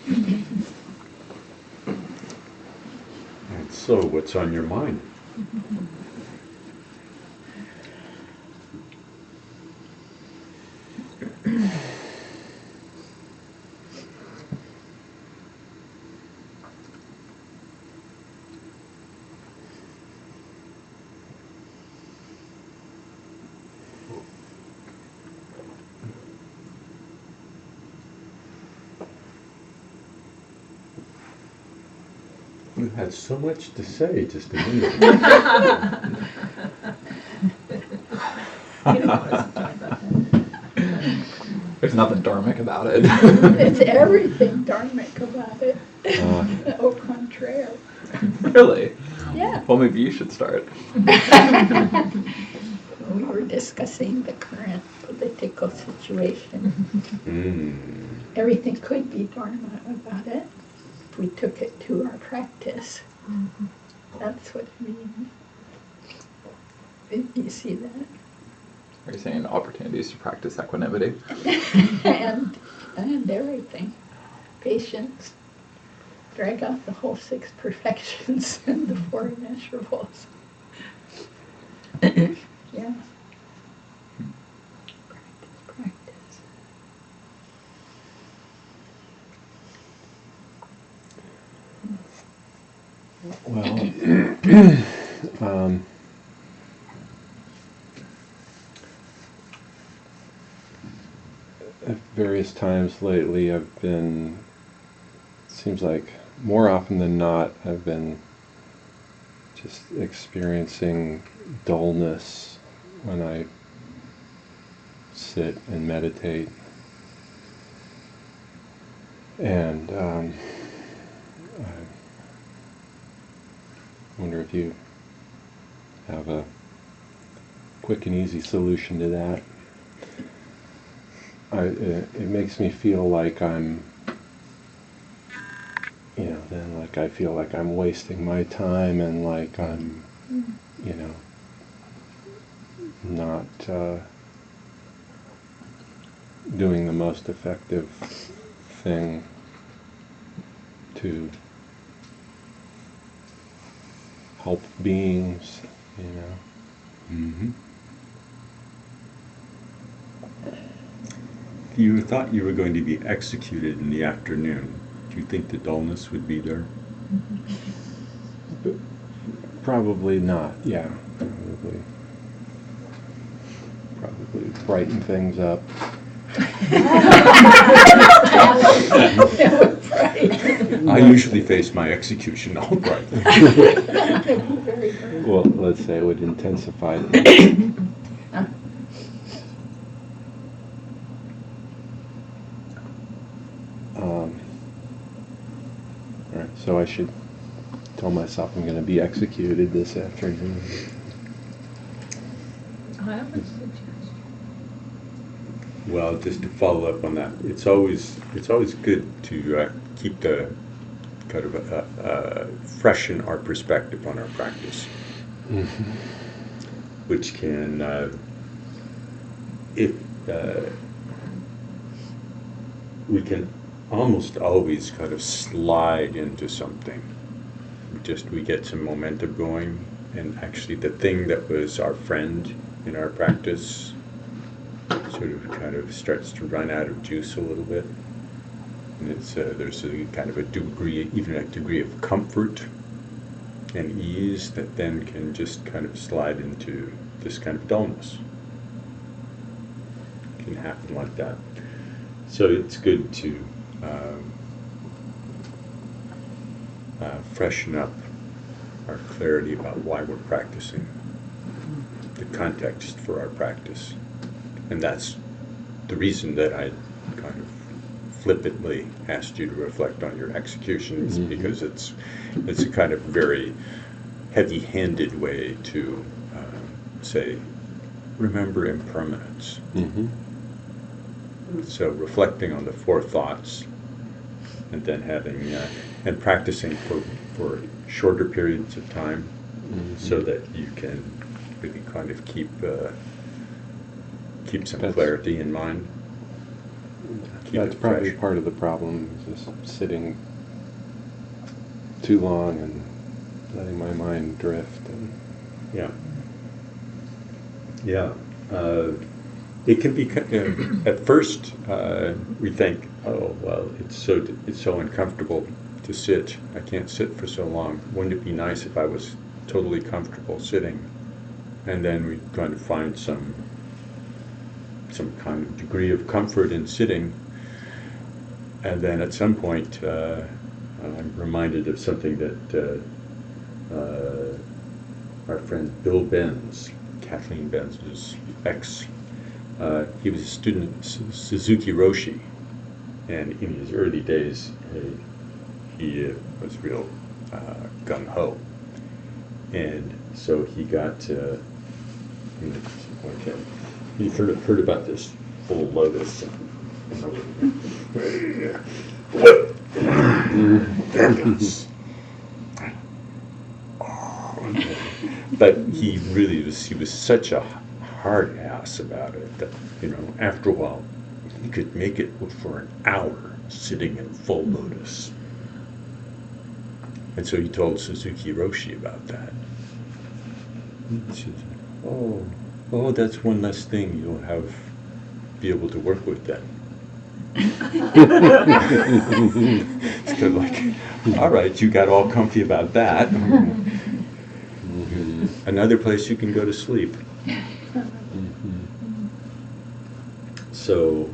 And so, what's on your mind? You had so much to say just a minute ago. There's nothing dharmic about it. It's everything dharmic about it. Au contraire. Really? Yeah. Well, maybe you should start. We were discussing the current political situation. Everything could be dharma about it if we took it to our practice. That's what I mean. You see that? Are you saying opportunities to practice equanimity? and everything. Patience. Drag out the whole 6 perfections and the 4 immeasurables. Yeah. Practice. Well, at various times lately I've been, seems like more often than not, I've been just experiencing dullness when I sit and meditate. And I wonder if you have a quick and easy solution to that. It makes me feel like I'm, then like I feel like I'm wasting my time and like I'm, not doing the most effective thing to help beings, Mm-hmm. If you thought you were going to be executed in the afternoon, do you think the dullness would be there? Probably not, yeah. Probably brighten things up. I usually face my execution all bright. Well, let's say it would intensify it. All right, so I should tell myself I'm going to be executed this afternoon. I have a suggestion. Well, just to follow up on that, it's always good to keep the kind of freshen our perspective on our practice, which can, if we can almost always kind of slide into something. We get some momentum going, and actually the thing that was our friend in our practice sort of kind of starts to run out of juice a little bit. And there's a kind of a degree, even a degree of comfort and ease that then can just kind of slide into this kind of dullness. It can happen like that. So it's good to freshen up our clarity about why we're practicing, the context for our practice. And that's the reason that I kind of flippantly asked you to reflect on your executions, because it's a kind of very heavy-handed way to say, remember impermanence. So reflecting on the 4 thoughts, and then having and practicing for shorter periods of time, so that you can really kind of keep some clarity in mind. Keep That's it probably fresh. part of the problem, is just sitting too long and letting my mind drift. And Yeah. Yeah. It can be at first we think, oh well, it's so uncomfortable to sit. I can't sit for so long. Wouldn't it be nice if I was totally comfortable sitting? And then we kind of find some kind of degree of comfort in sitting. And then at some point, I'm reminded of something that our friend Bill Benz, Kathleen Benz's ex, he was a student at Suzuki Roshi, and in his early days, he was real gung ho, and so he got. Okay, you've heard about this full lotus. But he was such a hard ass about it that, after a while, he could make it for an hour sitting in full lotus. And so he told Suzuki Roshi about that. She said, oh, that's one less thing you'll be able to work with then. It's kind of like, all right, you got all comfy about that. Another place you can go to sleep. So,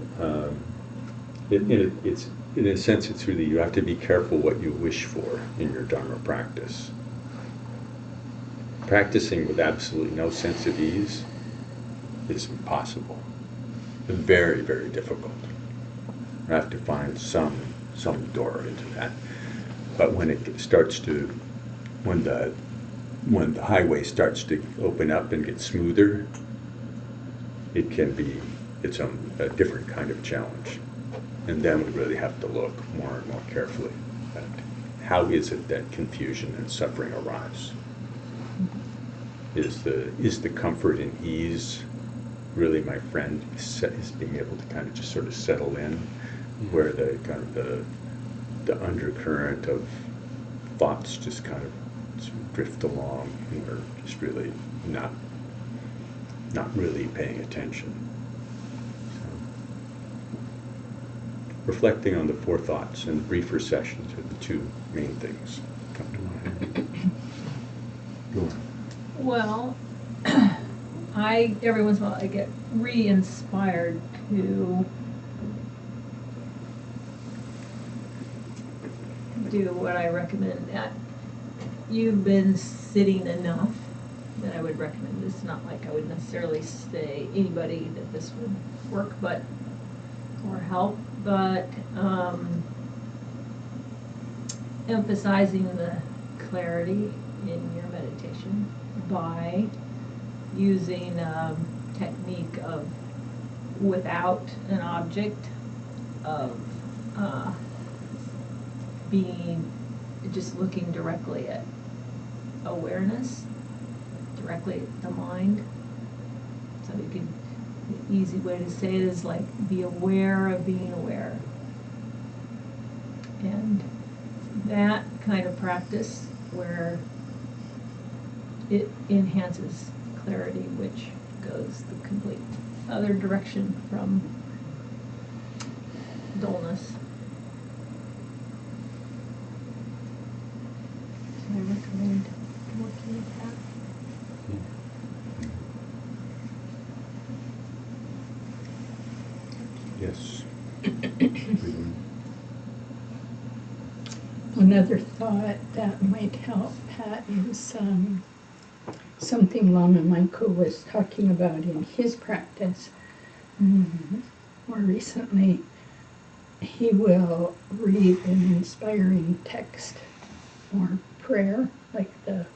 it's in a sense, it's really, you have to be careful what you wish for in your Dharma practice. Practicing with absolutely no sense of ease is impossible. Very, very difficult. You have to find some door into that. But when it starts to, when the highway starts to open up and get smoother, it can be a different kind of challenge. And then we really have to look more and more carefully at how is it that confusion and suffering arise. Is the comfort and ease really my friend? Is being able to kind of just sort of settle in, where the kind of the undercurrent of thoughts just kind of drift along, and we're just really not really paying attention. So, reflecting on the four thoughts and the briefer sessions are the two main things that come to mind. Go on. Well, every once in a while I get re-inspired to do what I recommend. You've been sitting enough that I would recommend this. Not like I would necessarily say anybody that this would work, or help, but emphasizing the clarity in your meditation by using a technique of without an object, of being just looking directly at awareness, directly at the mind. So the easy way to say it is like, be aware of being aware. And that kind of practice where it enhances clarity, which goes the complete other direction from dullness. So I recommend working with that. Yes. Another thought that might help, Pat, is something Lama Michael was talking about in his practice. More recently, he will read an inspiring text or prayer, like the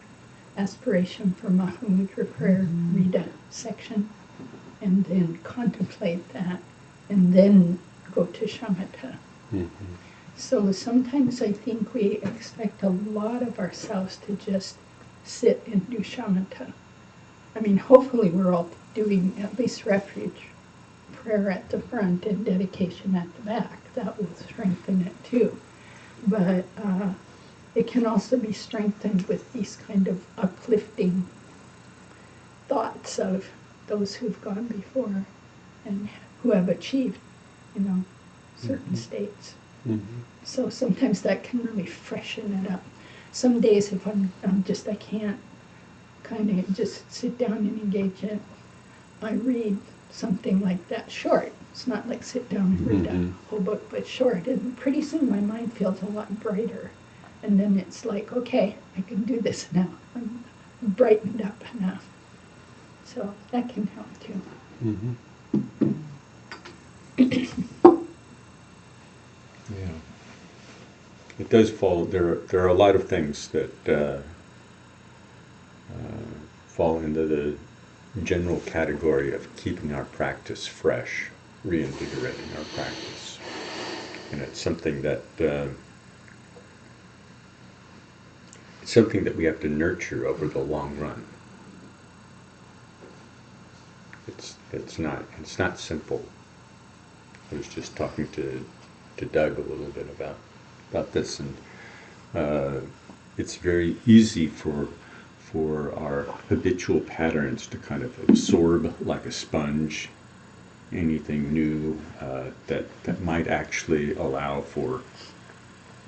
aspiration for Mahamudra prayer, read a section, and then contemplate that, and then go to shamatha. So sometimes I think we expect a lot of ourselves to just sit and do shamatha. I mean, hopefully we're all doing at least refuge prayer at the front and dedication at the back. That will strengthen it too. But it can also be strengthened with these kind of uplifting thoughts of those who've gone before and who have achieved, certain states. So sometimes that can really freshen it up. Some days if I can't kind of just sit down and engage it, I read something like that short. It's not like sit down and read a whole book, but short. And pretty soon my mind feels a lot brighter. And then it's like, okay, I can do this now. I'm brightened up enough. So that can help too. Yeah. It does fall. There are a lot of things that fall into the general category of keeping our practice fresh, reinvigorating our practice, and it's something that we have to nurture over the long run. It's not simple. I was just talking to Doug a little bit about this, and it's very easy for our habitual patterns to kind of absorb like a sponge anything new that might actually allow for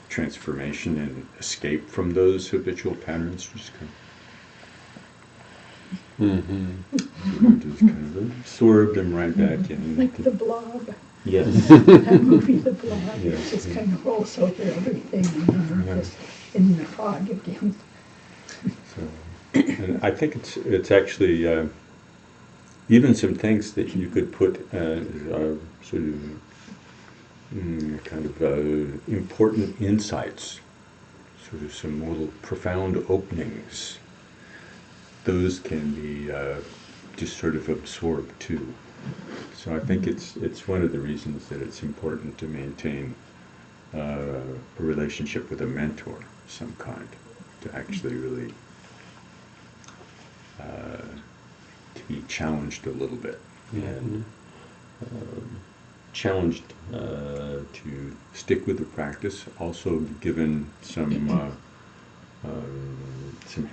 transformation and escape from those habitual patterns. Just just kind of absorb them right back in. Like the blob. Yes. That movie, The Blob. Yes. It just kind of rolls over everything and then we're just in the fog again. So, and I think it's actually even some things that you could put sort of kind of important insights, sort of some little profound openings. Those can be just sort of absorbed too. So I think it's one of the reasons that it's important to maintain a relationship with a mentor of some kind, to actually really to be challenged a little bit and challenged to stick with the practice. Also given some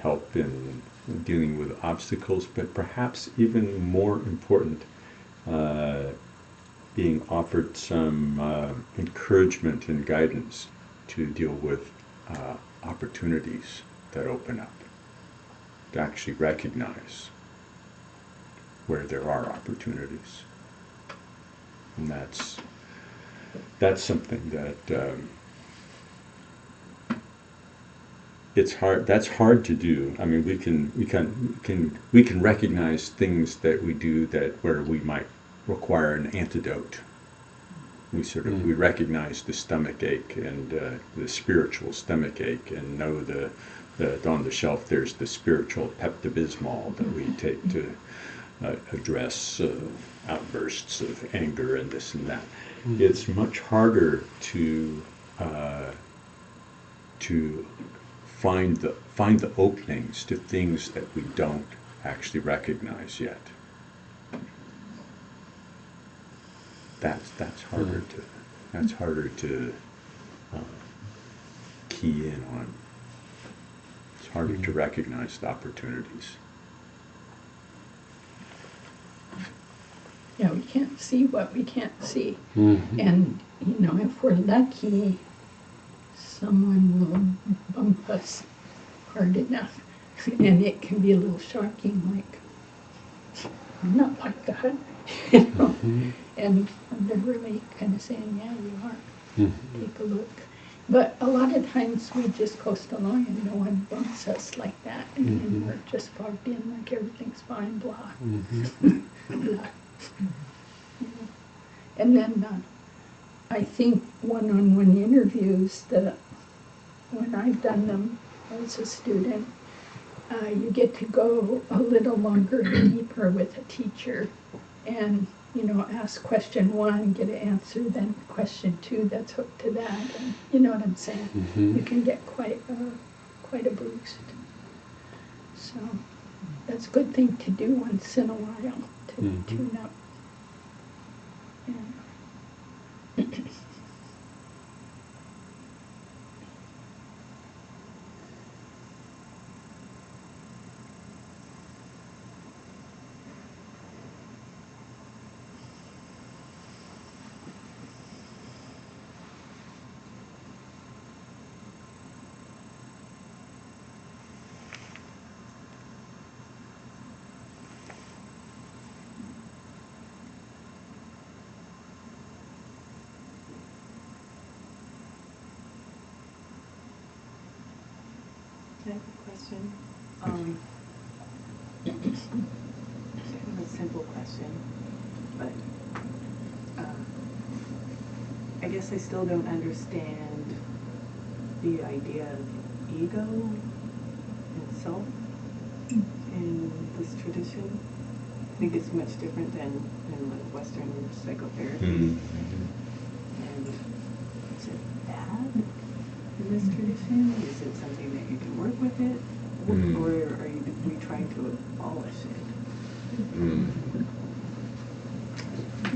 help in dealing with obstacles, but perhaps even more important, being offered some encouragement and guidance to deal with opportunities that open up, to actually recognize where there are opportunities. And that's something that it's hard. That's hard to do. I mean, we can recognize things that we do where we might require an antidote. We recognize the stomach ache and the spiritual stomach ache, and know that on the shelf there's the spiritual Pepto-Bismol that we take to address outbursts of anger and this and that. It's much harder to find the openings to things that we don't actually recognize yet. That's harder to key in on. It's harder to recognize the opportunities. Yeah, we can't see what we can't see. And, if we're lucky, someone will bump us hard enough. And it can be a little shocking, like, I'm not like that. And they're really kind of saying, yeah, you are. Take a look. But a lot of times we just coast along and no one bumps us like that. And then we're just fogged in like everything's fine, blah. Blah. And then I think one-on-one interviews, when I've done them as a student, you get to go a little longer and deeper with a teacher and, ask question 1, get an answer, then question 2 that's hooked to that. And you know what I'm saying? You can get quite a boost. So that's a good thing to do once in a while, to tune up. I have a question. Kind of a simple question, but I guess I still don't understand the idea of ego and self in this tradition. I think it's much different than in like Western psychotherapy. And is it bad in this tradition? Is it something that you can work with it? Or are we trying to abolish it?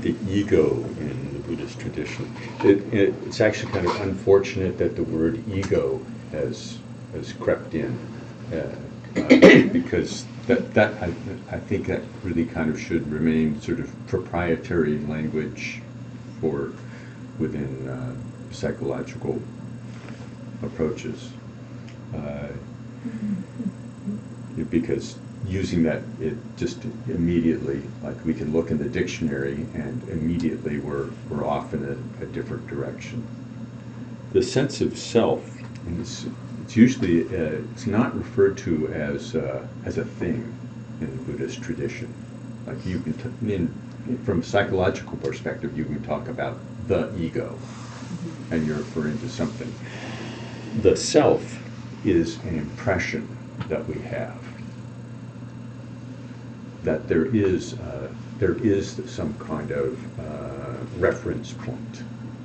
The ego in the Buddhist tradition. It's actually kind of unfortunate that the word ego has crept in, because I think that really kind of should remain sort of proprietary language for within psychological approaches, because using that, it just immediately, like we can look in the dictionary and immediately we're off in a different direction. The sense of self, it's usually, it's not referred to as a thing in the Buddhist tradition. Like you can, from a psychological perspective, you can talk about the ego and you're referring to something. The self is an impression that we have, that there is some kind of reference point.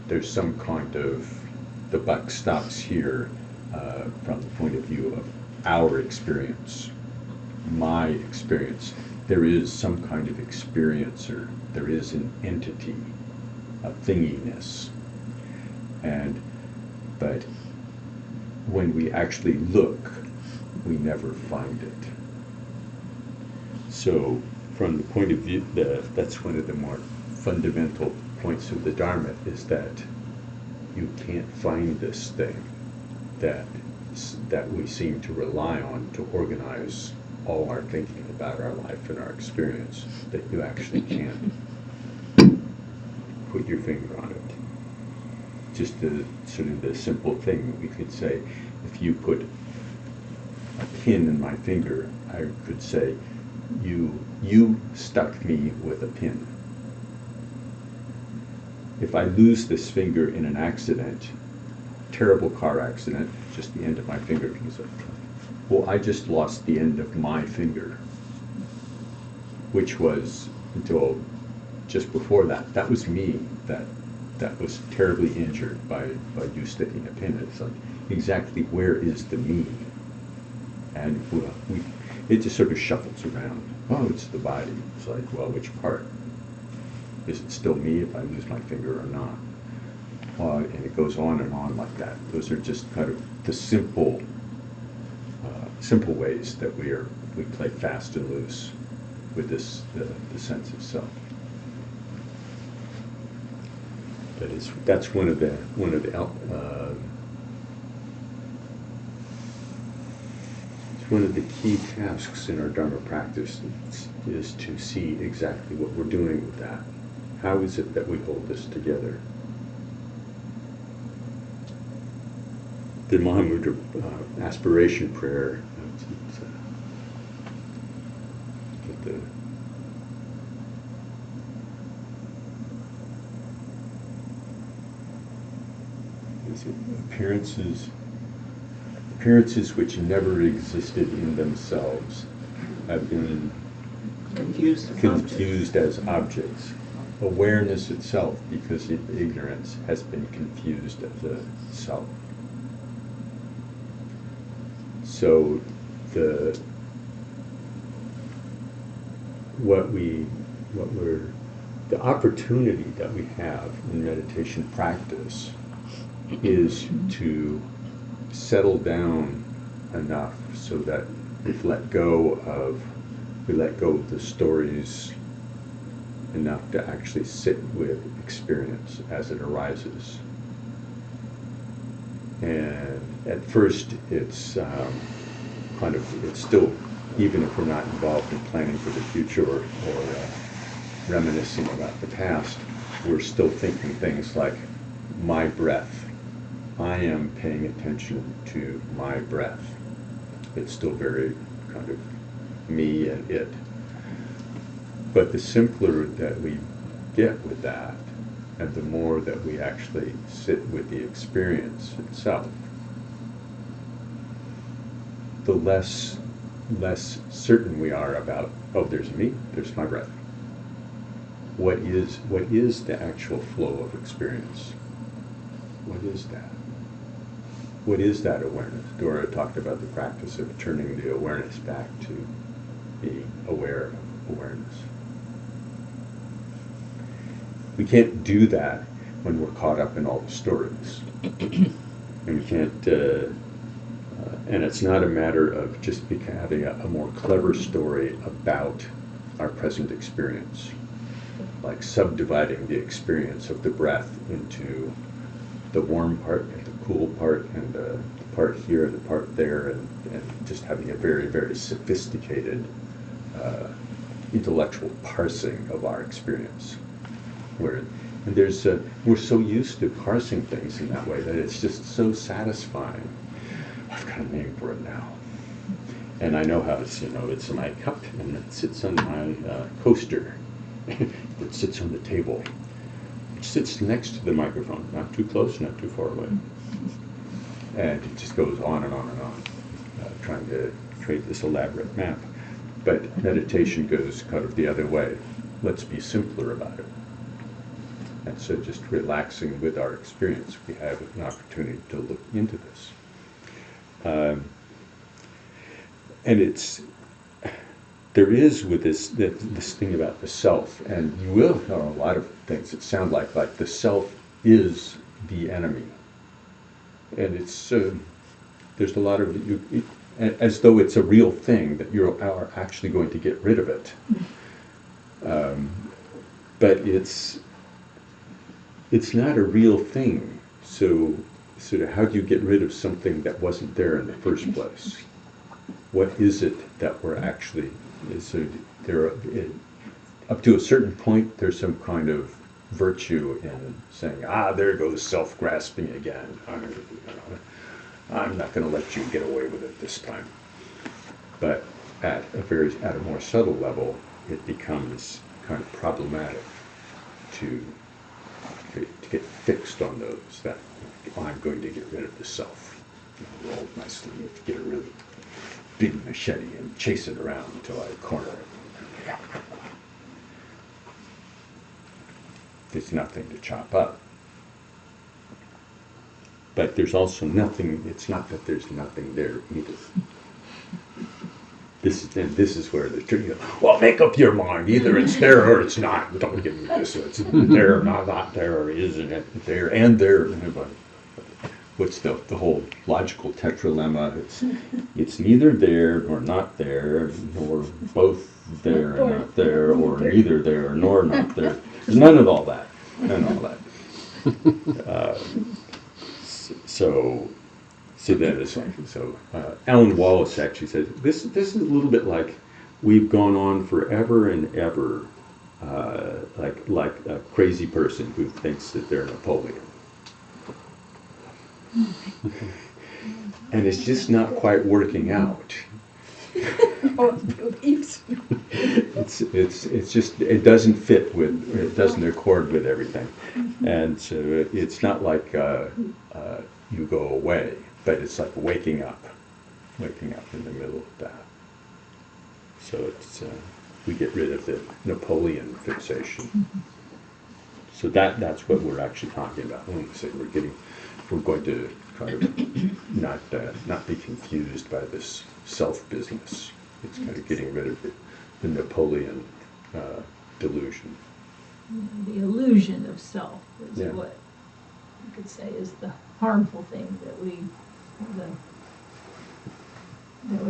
There's some kind of, the buck stops here from the point of view of our experience, my experience. There is some kind of experiencer. There is an entity, a thinginess. But when we actually look, we never find it. So from the point of view, that's one of the more fundamental points of the Dharma, is that you can't find this thing that we seem to rely on to organize all our thinking about our life and our experience, that you actually can't put your finger on it. Just sort of the simple thing, we could say, if you put a pin in my finger, I could say, you stuck me with a pin. If I lose this finger in an accident, terrible car accident, just the end of my finger comes up. Well, I just lost the end of my finger, which was, until just before that, that was me, that was terribly injured by you sticking a pin. It's like, exactly where is the me? And it just sort of shuffles around. Oh, it's the body. It's like, well, which part? Is it still me if I lose my finger or not? And it goes on and on like that. Those are just kind of the simple ways that we play fast and loose with this the sense of self. That's one of the one of the key tasks in our Dharma practice is to see exactly what we're doing with that. How is it that we hold this together? The Mahamudra aspiration prayer, appearances which never existed in themselves have been confused as objects. Awareness itself, because of ignorance, has been confused as a self. So what we're the opportunity that we have in meditation practice is to settle down enough so that we let go of the stories enough to actually sit with experience as it arises. And at first it's it's still, even if we're not involved in planning for the future or reminiscing about the past, we're still thinking things like my breath. I am paying attention to my breath. It's still very kind of me and it. But the simpler that we get with that, and the more that we actually sit with the experience itself, the less certain we are about, oh, there's me, there's my breath. What is the actual flow of experience? What is that? What is that awareness? Dora talked about the practice of turning the awareness back to being aware of awareness. We can't do that when we're caught up in all the stories. And we can't, and it's not a matter of just having a more clever story about our present experience, like subdividing the experience of the breath into the warm part and the cool part and the part here and the part there, and just having a very, very sophisticated intellectual parsing of our experience. We're so used to parsing things in that way that it's just so satisfying. I've got a name for it now. And I know how it's my cup, and it sits on my coaster. It sits on the table. It sits next to the microphone, not too close, not too far away. And it just goes on and on and on, trying to create this elaborate map. But meditation goes kind of the other way. Let's be simpler about it. And so just relaxing with our experience, we have an opportunity to look into this. And there is with this thing about the self, and you will know a lot of things that sound like the self is the enemy. And there's a lot of, as though it's a real thing, that you are actually going to get rid of it. But it's not a real thing. So how do you get rid of something that wasn't there in the first place? What is it that we're actually, up to a certain point, there's some kind of virtue in saying, there goes self-grasping again. I'm not going to let you get away with it this time. But at a more subtle level, it becomes kind of problematic to get fixed on those, that I'm going to get rid of the self. Roll my sleeve, get a really big machete and chase it around until I corner it. There's nothing to chop up. But there's also nothing, it's not that there's nothing there either. This is where the trick, well, make up your mind, either it's there or it's not. Don't give me this, it's there or not there, or isn't it there and there. What's the whole logical tetralemma? It's neither there nor not there, nor both there and not there, or neither there nor not there. There's none of all that. None of all that. So that is like, Alan Wallace actually says, this is a little bit like we've gone on forever and ever, like a crazy person who thinks that they're Napoleon. And it's just not quite working out. It's just, it doesn't fit with, it doesn't accord with everything. And so it's not like you go away, but it's like waking up in the middle of that. So we get rid of the Napoleon fixation. So that's what we're actually talking about when we say we're going to kind of not be confused by this self business. It's kind of getting rid of the Napoleon delusion. the illusion of self is Yeah. what you could say is the harmful thing that we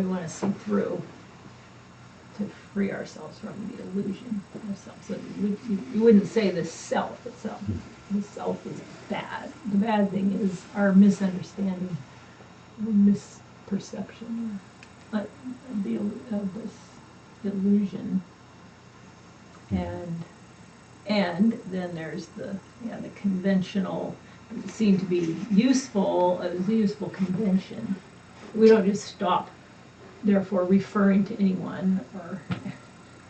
want to see through to free ourselves from the illusion of self. So you wouldn't say the self itself. The self is bad. The bad thing is our misunderstanding, or misperception of this illusion. And then there's the conventional, seem to be useful, as a useful convention. We don't just stop, therefore, referring to anyone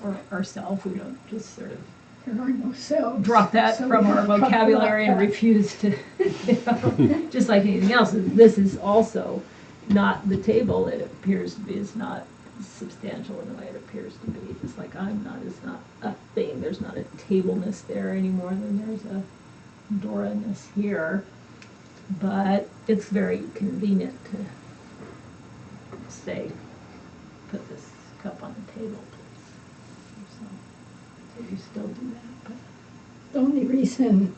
or ourself. We don't just sort of There are no selves. drop that so from we our don't talk about vocabulary and that. refuse to, just like anything else. This is also not the table. It appears to be is not substantial in the way it appears to be. Just like I'm not, it's not a thing. There's not a tableness there any more than there's a Dora-ness here. But it's very convenient to say, put this cup on the table, please. So you still do that, but The only reason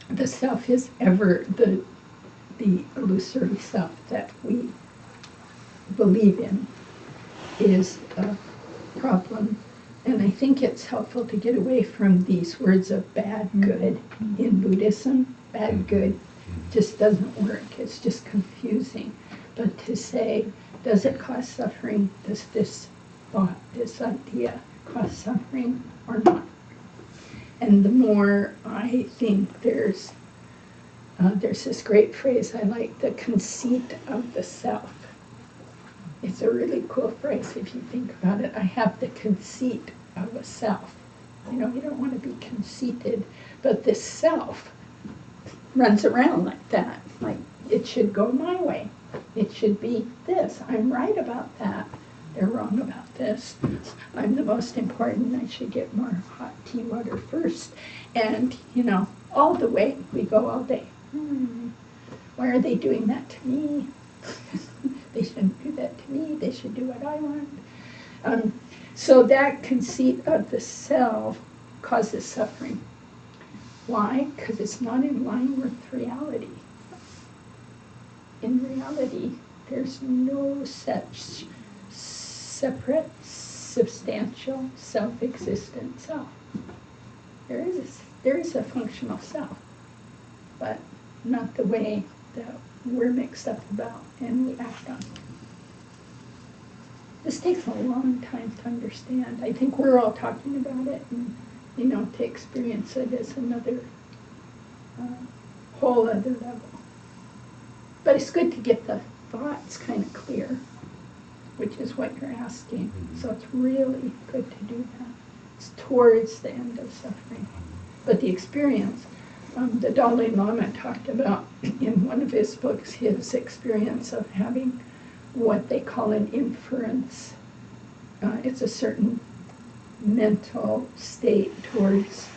the self is ever the illusory self that we believe in is a problem. And I think it's helpful to get away from these words of bad, good in Buddhism. Bad, good just doesn't work. It's just confusing. But to say, does it cause suffering? Does this thought, this idea cause suffering or not? And the more I think there's this great phrase I like, the conceit of the self. It's a really cool phrase if you think about it. I have the conceit of a self. You don't want to be conceited, but this self runs around like that. Like, it should go my way. It should be this. I'm right about that. They're wrong about this. I'm the most important. I should get more hot tea water first. And, all the way, we go all day. Why are they doing that to me? They shouldn't do that to me. They should do what I want. So that conceit of the self causes suffering. Why? Because it's not in line with reality. In reality, there's no such separate, substantial, self-existent self. There is a functional self, but not the way that we're mixed up about and we act on. This takes a long time to understand. I think we're all talking about it, and to experience it is another whole other level. But it's good to get the thoughts kind of clear, which is what you're asking. So it's really good to do that. It's towards the end of suffering. But the experience, the Dalai Lama talked about in one of his books, his experience of having what they call an inference. It's a certain mental state towards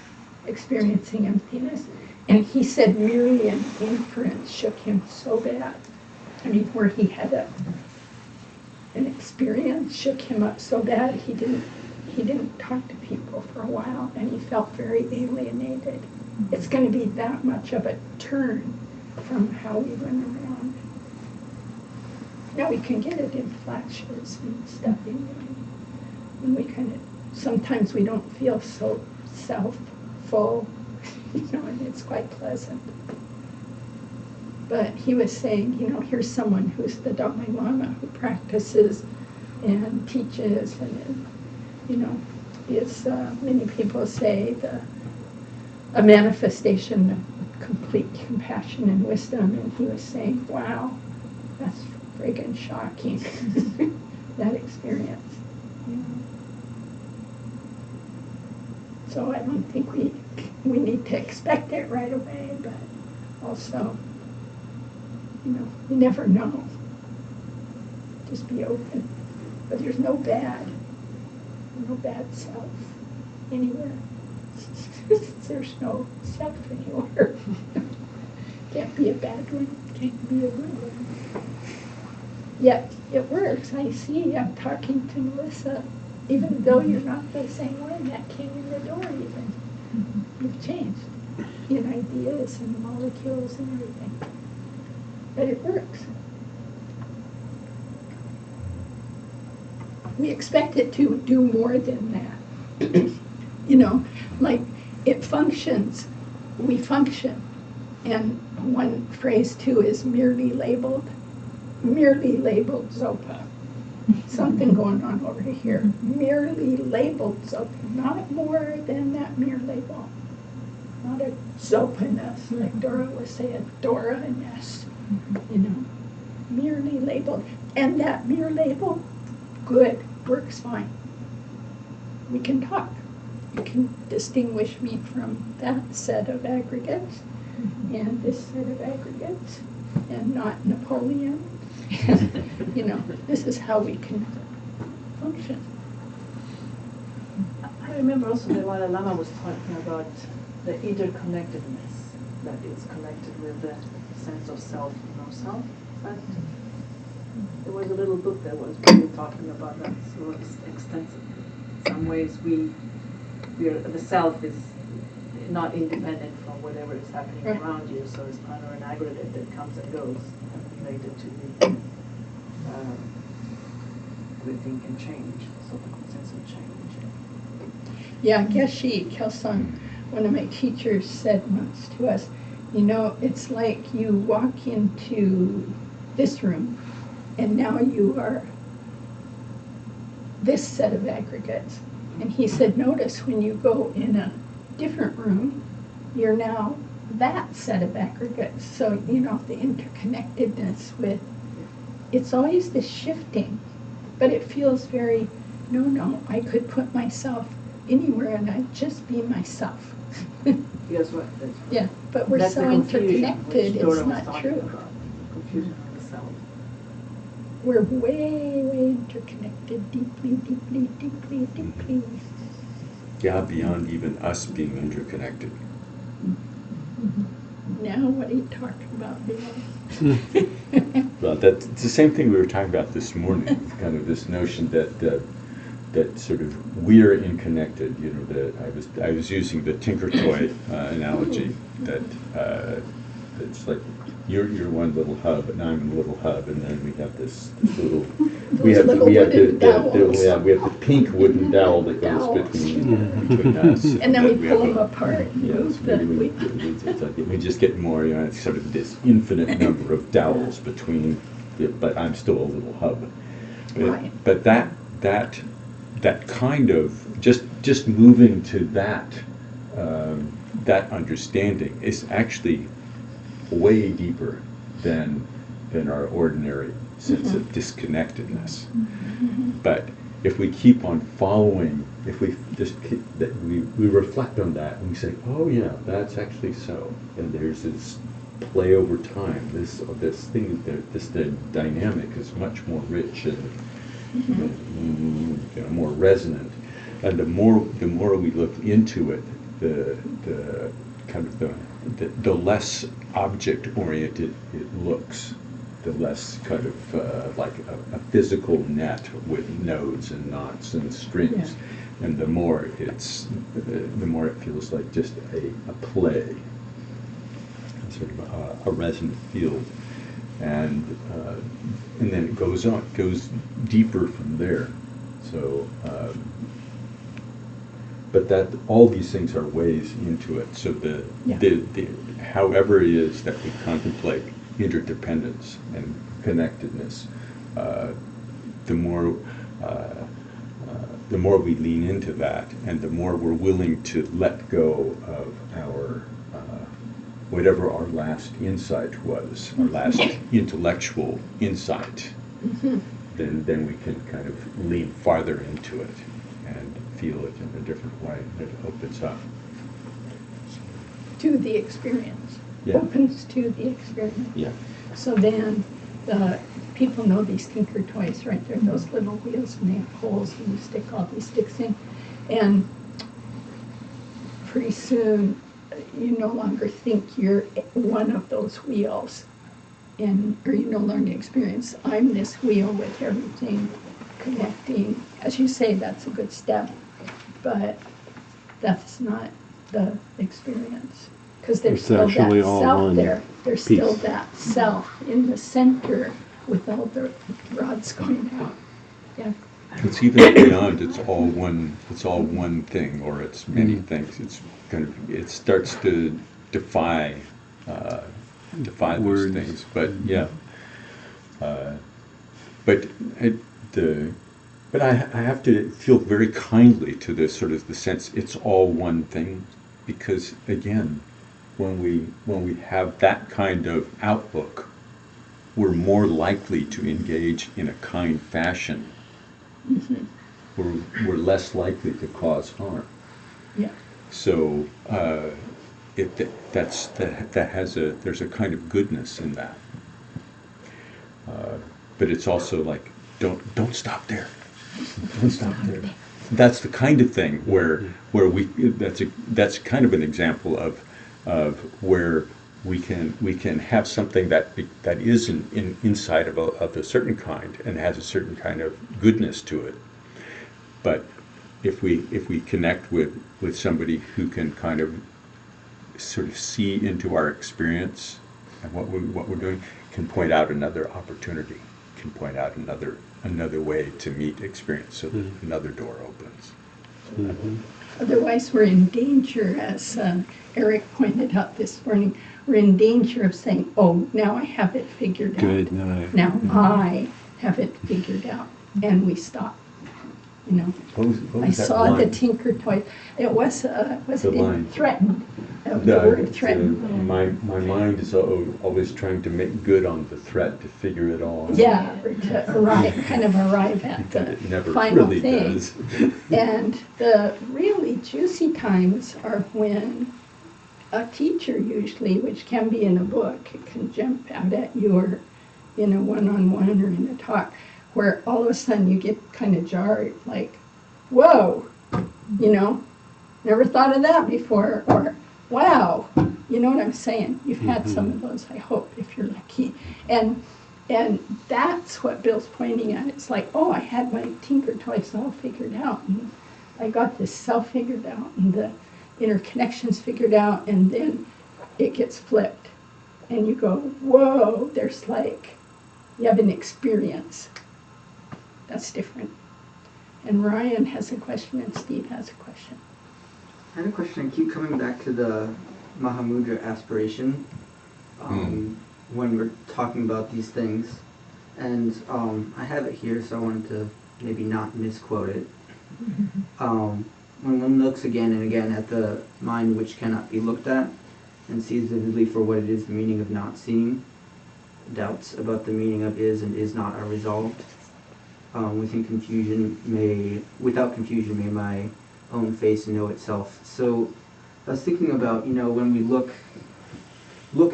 experiencing emptiness. And he said merely an inference shook him so bad. I mean, where he had an experience shook him up so bad he didn't talk to people for a while, and he felt very alienated. It's going to be that much of a turn from how we run around. Now we can get it in flashes and stuff anyway. And we kind of, sometimes we don't feel so self-full, and it's quite pleasant. But he was saying, here's someone who's the Dalai Lama who practices and teaches and, is, many people say, a manifestation of complete compassion and wisdom. And he was saying, wow, that's friggin' shocking, that experience. So I don't think we need to expect it right away, but also, you never know. Just be open. But there's no bad self anywhere. There's no self anywhere. Can't be a bad one, can't be a good one. Yet it works. I see, I'm talking to Melissa. Even though you're not the same one that came in the door even. You've changed in ideas and molecules and everything. But it works. We expect it to do more than that. You know, like it functions, we function. And one phrase too is merely labeled Zopa. Something going on over here. Merely labeled Zopa, not more than that mere label. Not a Zopa-ness, like Dora was saying, Dora-ness, you know. Merely labeled. And that mere label, good, works fine. We can talk. You can distinguish me from that set of aggregates and this set of aggregates and not Napoleon. You know, this is how we can function. I remember also that Dalai Lama was talking about the interconnectedness that is connected with the sense of self and no-self. But there was a little book that was really talking about that so extensively. In some ways, the self is not independent from whatever is happening Right. around you, so it's kind of an aggregate that comes and goes, related to the everything can change, so the sense of change. Yeah, Geshe Kelsang, one of my teachers, said once to us, you know, it's like you walk into this room and now you are this set of aggregates. And he said, notice when you go in a different room, you're now that set of aggregates. So, you know, the interconnectedness with, it's always this shifting, but it feels very, no, I could put myself anywhere and I'd just be myself. Yes, right. That's right. Yeah, but we're That's so the confusion, interconnected, which Dora it's was not talking true. about, confusion of the self. We're way interconnected, deeply. Yeah, beyond even us being interconnected. Now what are you talking about, Bill? Well, that's the same thing we were talking about this morning, kind of this notion that that sort of we're interconnected. You know, that I was using the Tinker Toy analogy that it's like you're one little hub and I'm a little hub, and then we have this little we have the pink wooden dowel that goes between us, And then we we pull have them apart and Yes, move the, it's like we just get more, you know, it's sort of this infinite number of dowels between, but I'm still a little hub. Right. But that kind of just moving to that that understanding is actually way deeper than our ordinary sense of disconnectedness. But if we keep on following, if we just keep, that we reflect on that and we say, oh yeah, that's actually so, and there's this play over time, this thing, the dynamic is much more rich and you know, more resonant, and the more we look into it, the kind of the less object oriented it looks, the less kind of like a physical net with nodes and knots and strings, and the more the more it feels like just a play, sort of a resonant field, and then it goes deeper from there. So, but that all these things are ways into it. So the however it is that we contemplate interdependence and connectedness, the more we lean into that, and the more we're willing to let go of our whatever our last insight was, our last intellectual insight, then we can kind of lean farther into it and feel it in a different way. It opens up. to the experience. Yeah. Opens to the experience. Yeah. So then the people know these Tinker Toys, right? They're those little wheels and they have holes and you stick all these sticks in. And pretty soon you no longer think you're one of those wheels, or you no longer experience, I'm this wheel with everything interconnecting, as you say, that's a good step, but that's not the experience. Because there's It's still that actually all self one there. There's still piece. that self in the center with all the rods going out. Yeah. It's even beyond, it's all one thing, or it's many things. It's kind of, it starts to defy those Words. things. But yeah, but it, but I have to feel very kindly to this sort of the sense it's all one thing, because again, when we have that kind of outlook, we're more likely to engage in a kind fashion. We're less likely to cause harm. Yeah. So that has there's a kind of goodness in that. But it's also like, don't stop there. Don't stop there. That's the kind of thing where that's kind of an example of where we can have something that is inside of a certain kind and has a certain kind of goodness to it. But if we connect with somebody who can kind of sort of see into our experience and what we're doing, can point out another opportunity, can point out another way to meet experience, so that another door opens. Mm-hmm. Otherwise, we're in danger, as Eric pointed out this morning, we're in danger of saying, oh, now I have it figured Good out. night. Now I have it figured out. And we stop. You know, What I was that saw the line? Tinker Toy. It was The line. threatened. The word threatened. My mind is always trying to make good on the threat, to figure it all out. Yeah, or to arrive at But the it never final really thing. does. And the really juicy times are when a teacher usually, which can be in a book, it can jump out at you or in a one-on-one or in a talk, where all of a sudden you get kind of jarred, like, whoa, you know, never thought of that before, or wow, you know what I'm saying? You've had some of those, I hope, if you're lucky. And that's what Bill's pointing at. It's like, oh, I had my Tinker Toys all figured out, and I got this self figured out, and the interconnections figured out, and then it gets flipped. And you go, whoa, there's like, you have an experience. That's different. And Ryan has a question, and Steve has a question. I had a question. I keep coming back to the Mahamudra aspiration when we're talking about these things. And I have it here, so I wanted to maybe not misquote it. When one looks again and again at the mind which cannot be looked at and sees vividly for what it is, the meaning of not seeing, doubts about the meaning of is and is not are resolved. Without confusion may my own face know itself. So I was thinking about, when we look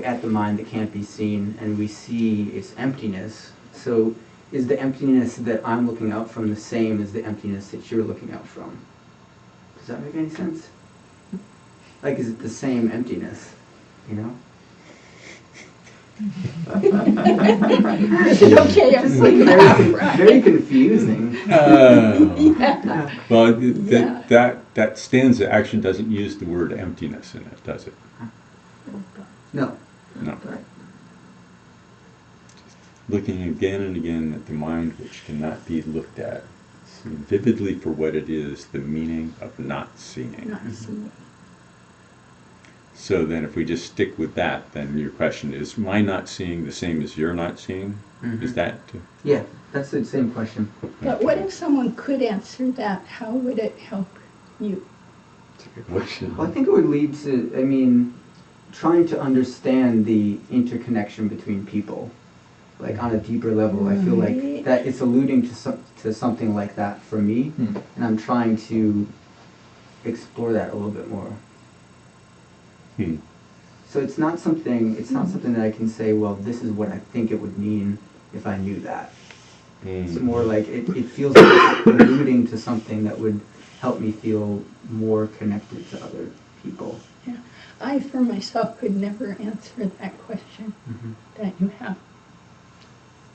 at the mind that can't be seen and we see its emptiness, so is the emptiness that I'm looking out from the same as the emptiness that you're looking out from? Does that make any sense? Like, is it the same emptiness, Is it okay? It's like very confusing. Yeah. Well, Yeah. that stanza actually doesn't use the word emptiness in it, does it? No. No. Looking again and again at the mind which cannot be looked at, see vividly for what it is, the meaning of not seeing. Not seeing. So then if we just stick with that, then your question is, my not seeing the same as your not seeing? Is that? Yeah, that's the same question. But what if someone could answer that? How would it help you? Well, I think it would lead to, trying to understand the interconnection between people, like on a deeper level. I feel like that it's alluding to something like that for me, and I'm trying to explore that a little bit more. So it's not something that I can say, well, this is what I think it would mean if I knew that. It's more like it feels like it's alluding to something that would help me feel more connected to other people. Yeah. I, for myself, could never answer that question that you have.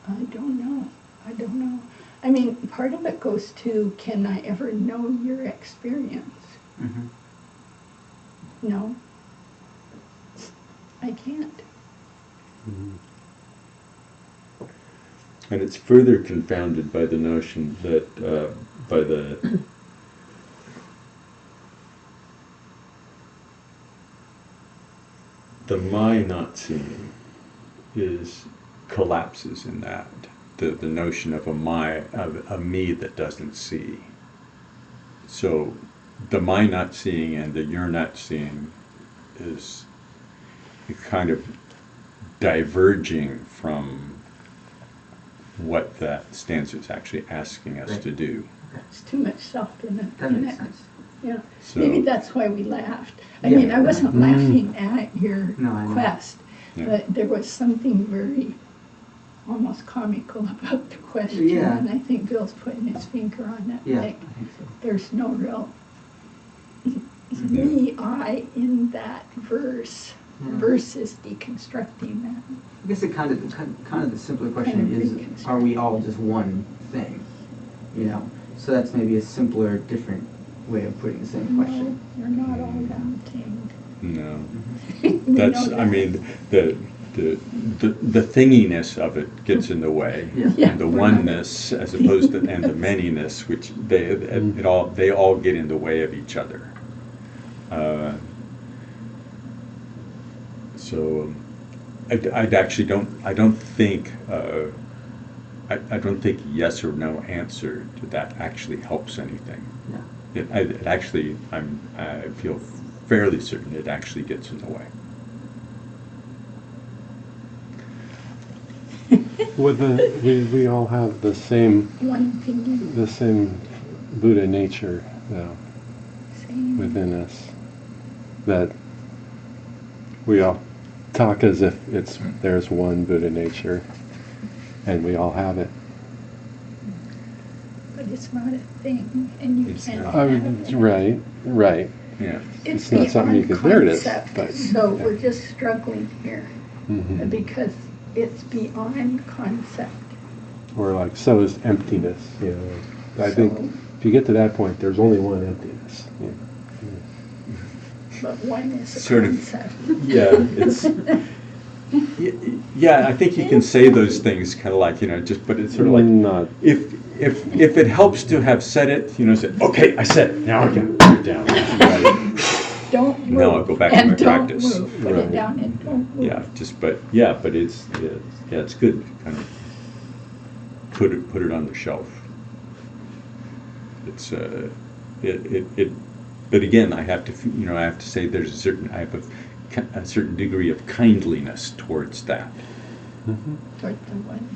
I don't know. I mean, part of it goes to, can I ever know your experience? Mm-hmm. No, I can't. And it's further confounded by the notion that, by the my not seeing collapses in that. The notion of of a me that doesn't see. So the my not seeing and the you're not seeing is kind of diverging from what that stanza is actually asking us Right. to do. It's too much self in it. That makes sense. Yeah, So, maybe that's why we laughed. I Yeah. mean, I wasn't laughing at your No, I know. quest, Yeah. but there was something very almost comical about the question, Yeah. and I think Bill's putting his finger on it. Yeah, I Like, think so. there's no real me, I in that verse. Yeah. Verse is deconstructing that. I guess it kind of the simpler question Kind of is, reconstruct. are we all just one thing? You know, so that's maybe a simpler, different way of putting the same question. No, you're not all one thing. no. We That's, know I that. mean, the thinginess of it gets in the way. Yeah. Yeah, And the we're not- oneness as opposed to, and the manyness, which they all get in the way of each other. So I don't think yes or no answer to that actually helps anything. Yeah. It actually, I feel fairly certain it actually gets in the way. We all have the same One thing, Buddha nature, though, same. within us, that we all talk as if there's one Buddha nature, and we all have it. But it's not a thing, and you It's can't not. have it. Right. Yeah. It's not something you beyond can- there it is, concept, but- so yeah. we're just struggling here, Mhm. because it's beyond concept. Or like, so is emptiness. You know, I think So- if you get to that point, there's only one emptiness. Yeah. But one is a Sort of- concept. Yeah, it's. Yeah, I think you can say those things kind of like, just, but it's sort of like, Not. if it helps to have said it, say, okay, I said it, now I can put it down. Right. Don't move. Now I'll go back to and my don't practice. Move. Put Right. it down and don't move. Yeah, but it's good to kind of put it on the shelf. It's but again, I have to say I have a certain degree of kindliness towards that. Mhm. Toward the one.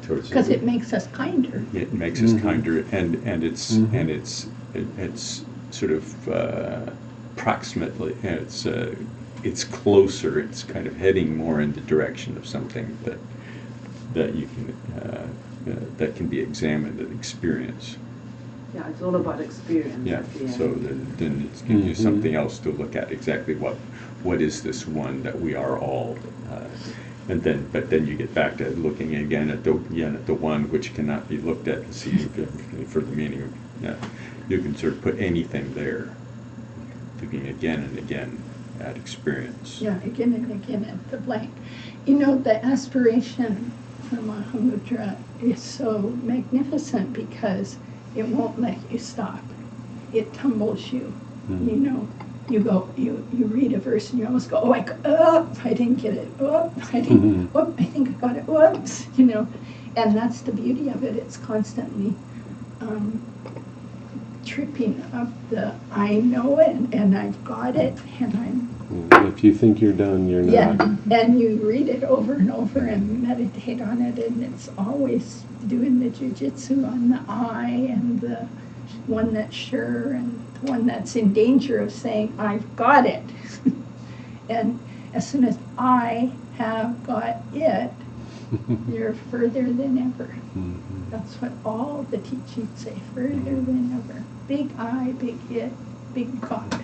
Towards Because it makes us kinder. it makes us Mhm. kinder, and it's Mhm. and it's sort of approximately, it's closer. It's kind of heading more in the direction of something that you can that can be examined and experienced. Yeah, it's all about experience Yeah. at the end. So then it gives you Mhm. something else to look at. Exactly what is this one that we are all. But then you get back to looking again at the one which cannot be looked at and see for the meaning of. Yeah, you can sort of put anything there, looking again and again at experience. Yeah, again and again at the blank. You know, the aspiration for Mahamudra is so magnificent because it won't let you stop. It tumbles you. Mhm. You know, you read a verse and you almost go, oh, I didn't get it. Oh, I didn't. Oh, I think I got it. Whoops. You know, and that's the beauty of it. It's constantly tripping up the I know it and I've got it and I'm. If you think you're done, you're Yeah, not. and you read it over and over and meditate on it, and it's always doing the jujitsu on the I and the one that's sure and the one that's in danger of saying, I've got it. And as soon as I have got it, you're further than ever. Mhm. That's what all the teachings say, further than ever. Big I, big it, big God.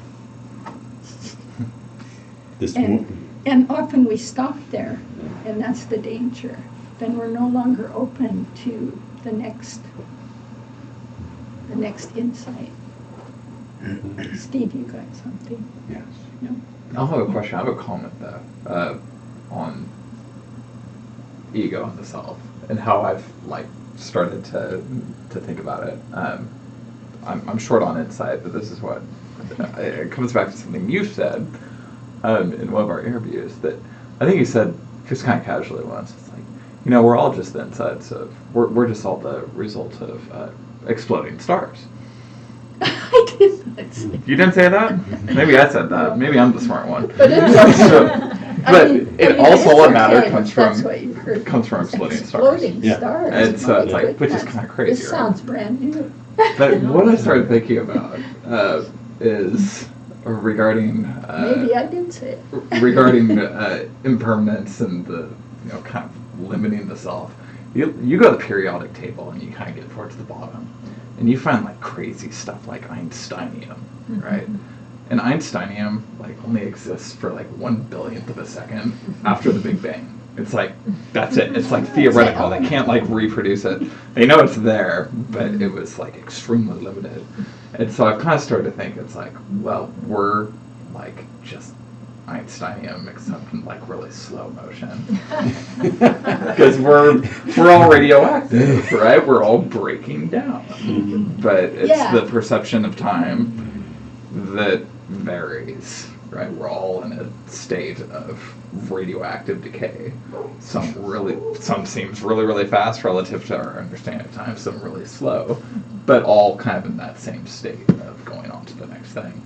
This And often we stop there, and that's the danger. Then we're no longer open to the next insight. Steve, you got something? Yes. No? I'll have a question. I have a comment though on ego and the self and how I've like started to think about it. I'm short on insight, but this is what it comes back to something you said in one of our interviews that I think you said just kind of casually once. It's like, you know, we're all just the insides of we're just all the result of exploding stars. I did not say. You didn't say that? Maybe I said that. Maybe I'm the smart one. But But all that matter comes from That's what you've heard. comes from exploding stars. Exploding Yeah. stars. And so it's My like, which is goodness. kind of crazy. This right? sounds brand new. But what I started thinking about is regarding Maybe I did say it. regarding impermanence and the kind of limiting the self. You go to the periodic table and you kind of get towards the bottom, and you find like crazy stuff like Einsteinium, right? And Einsteinium like only exists for like 1/1000th of a second after the Big Bang. It's like that's it. It's like theoretical. They can't like reproduce it. They know it's there, but it was like extremely limited. And so I've kind of started to think it's like, well, we're like just Einsteinium except in like really slow motion. Because we're all radioactive, right? We're all breaking down. But it's Yeah. the perception of time that varies, right? We're all in a state of radioactive decay. Some seems really, really fast relative to our understanding of time, some really slow, but all kind of in that same state of going on to the next thing.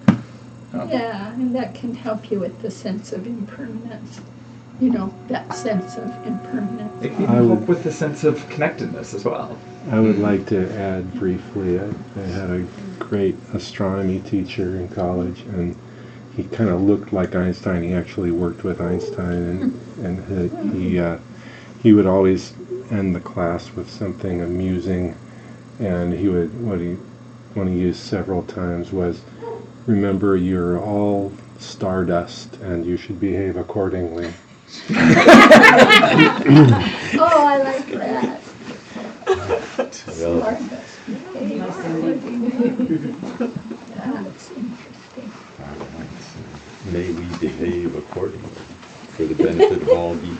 Yeah, and that can help you with the sense of impermanence. You know, that sense of impermanence. It can I help would- with the sense of connectedness as well. I would like to add briefly, I had a great astronomy teacher in college, and he kind of looked like Einstein. He actually worked with Einstein, and he would always end the class with something amusing, and what he used several times was, remember, you're all stardust, and you should behave accordingly. Oh, I like that. Well, Stardust. Hey, Nice that's interesting. may we behave accordingly for the benefit of all beings.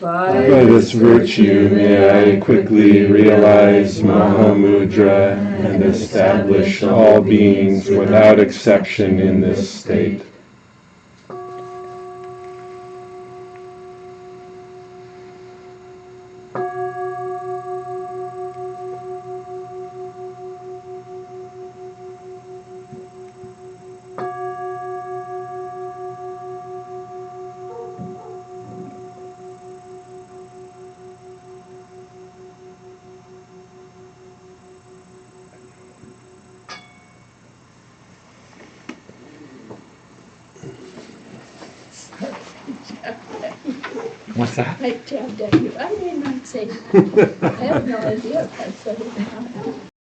By this virtue may I quickly realize Mahamudra and establish all beings without exception in this state. What's that? I jabbed at you. I did not say that. I have no idea if I said it or not.